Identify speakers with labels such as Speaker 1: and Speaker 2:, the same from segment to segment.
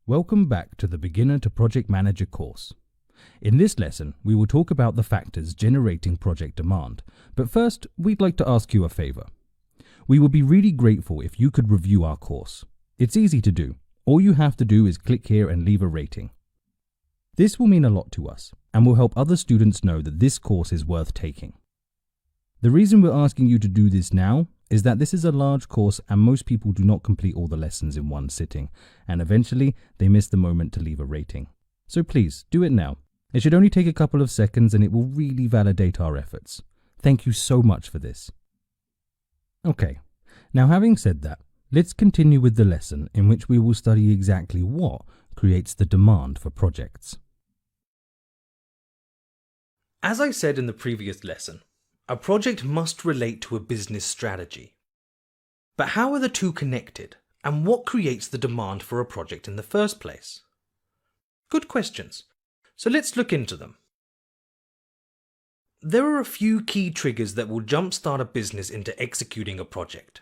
Speaker 1: Welcome back to the Beginner to Project Manager course. In this lesson, we will talk about the factors generating project demand, but first, we'd like to ask you a favor. We would be really grateful if you could review our course. It's easy to do. All you have to do is click here and leave a rating. This will mean a lot to us, and will help other students know that this course is worth taking. The reason we're asking you to do this now is that this is a large course and most people do not complete all the lessons in one sitting, and eventually they miss the moment to leave a rating. So please, do it now. It should only take a couple of seconds and it will really validate our efforts. Thank you so much for this. Okay, now having said that, let's continue with the lesson in which we will study exactly what creates the demand for projects.
Speaker 2: As I said in the previous lesson, a project must relate to a business strategy. But how are the two connected, and what creates the demand for a project in the first place? Good questions, so let's look into them. There are a few key triggers that will jumpstart a business into executing a project.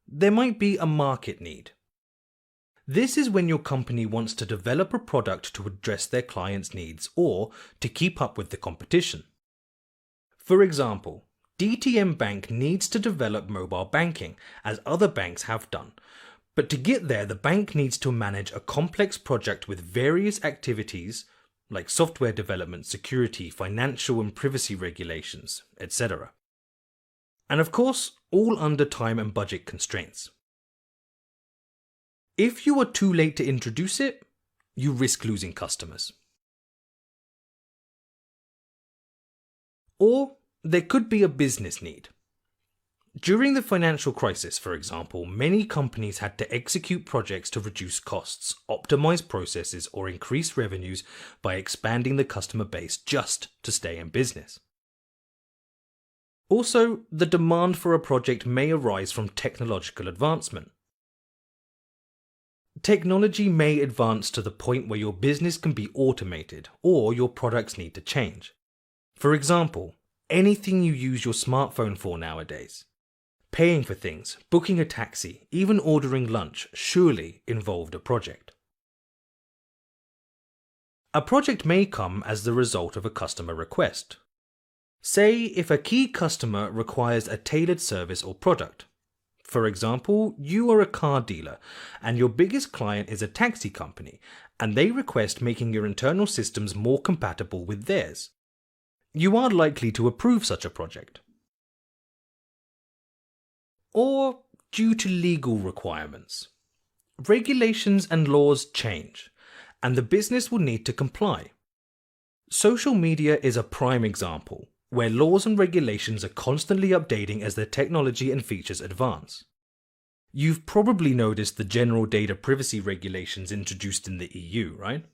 Speaker 2: There might be a market need. This is when your company wants to develop a product to address their clients' needs or to keep up with the competition. For example, DTM Bank needs to develop mobile banking, as other banks have done. But to get there, the bank needs to manage a complex project with various activities like software development, security, financial and privacy regulations, etc. And of course, all under time and budget constraints. If you are too late to introduce it, you risk losing customers. Or there could be a business need. During the financial crisis, for example, many companies had to execute projects to reduce costs, optimize processes, or increase revenues by expanding the customer base just to stay in business. Also, the demand for a project may arise from technological advancement. Technology may advance to the point where your business can be automated or your products need to change. For example, anything you use your smartphone for nowadays. Paying for things, booking a taxi, even ordering lunch surely involved a project. A project may come as the result of a customer request. Say if a key customer requires a tailored service or product. For example, you are a car dealer and your biggest client is a taxi company and they request making your internal systems more compatible with theirs. You are likely to approve such a project. Or due to legal requirements. Regulations and laws change, and the business will need to comply. Social media is a prime example, where laws and regulations are constantly updating as their technology and features advance. You've probably noticed the general data privacy regulations introduced in the EU, right?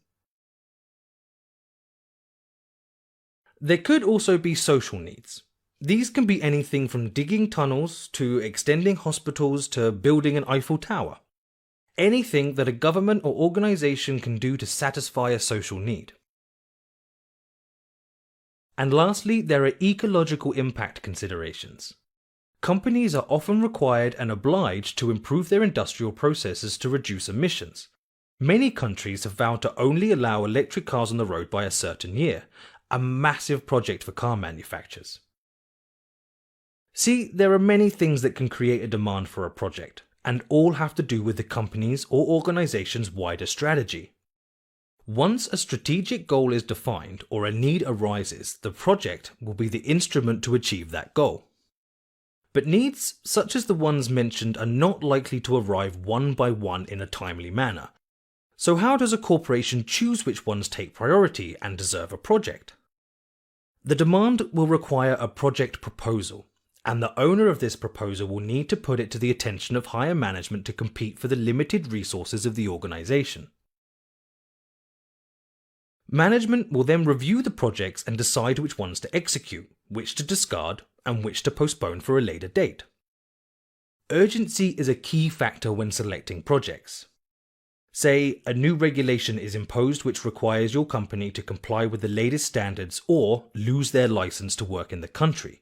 Speaker 2: There could also be social needs. These can be anything from digging tunnels to extending hospitals to building an Eiffel Tower. Anything that a government or organization can do to satisfy a social need. And lastly, there are ecological impact considerations. Companies are often required and obliged to improve their industrial processes to reduce emissions. Many countries have vowed to only allow electric cars on the road by a certain year, a massive project for car manufacturers. See, there are many things that can create a demand for a project, and all have to do with the company's or organization's wider strategy. Once a strategic goal is defined or a need arises, the project will be the instrument to achieve that goal. But needs, such as the ones mentioned, are not likely to arrive one by one in a timely manner. So how does a corporation choose which ones take priority and deserve a project? The demand will require a project proposal, and the owner of this proposal will need to put it to the attention of higher management to compete for the limited resources of the organization. Management will then review the projects and decide which ones to execute, which to discard, and which to postpone for a later date. Urgency is a key factor when selecting projects. Say, a new regulation is imposed which requires your company to comply with the latest standards or lose their license to work in the country.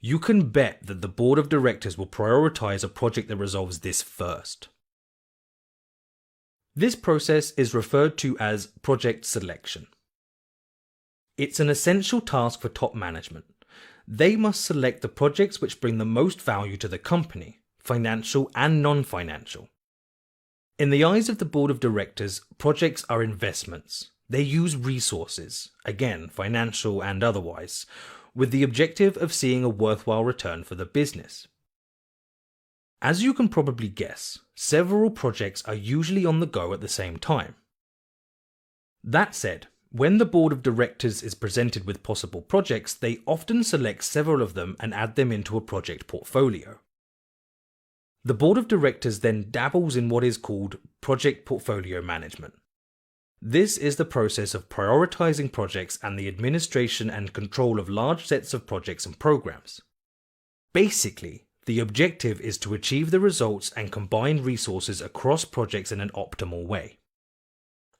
Speaker 2: You can bet that the board of directors will prioritize a project that resolves this first. This process is referred to as project selection. It's an essential task for top management. They must select the projects which bring the most value to the company, financial and non-financial. In the eyes of the board of directors, projects are investments. They use resources, again financial and otherwise, with the objective of seeing a worthwhile return for the business. As you can probably guess, several projects are usually on the go at the same time. That said, when the board of directors is presented with possible projects, they often select several of them and add them into a project portfolio. The board of directors then dabbles in what is called project portfolio management. This is the process of prioritizing projects and the administration and control of large sets of projects and programs. Basically, the objective is to achieve the results and combine resources across projects in an optimal way.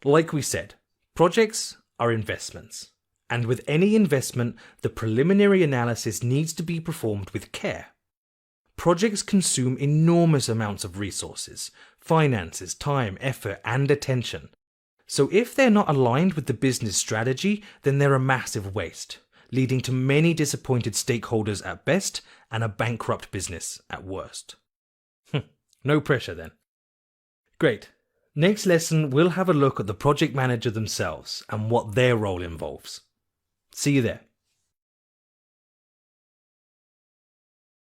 Speaker 2: Like we said, projects are investments, and with any investment, the preliminary analysis needs to be performed with care. Projects consume enormous amounts of resources, finances, time, effort, and attention. So if they're not aligned with the business strategy, then they're a massive waste, leading to many disappointed stakeholders at best and a bankrupt business at worst. No pressure then. Great. Next lesson, we'll have a look at the project manager themselves and what their role involves. See you there.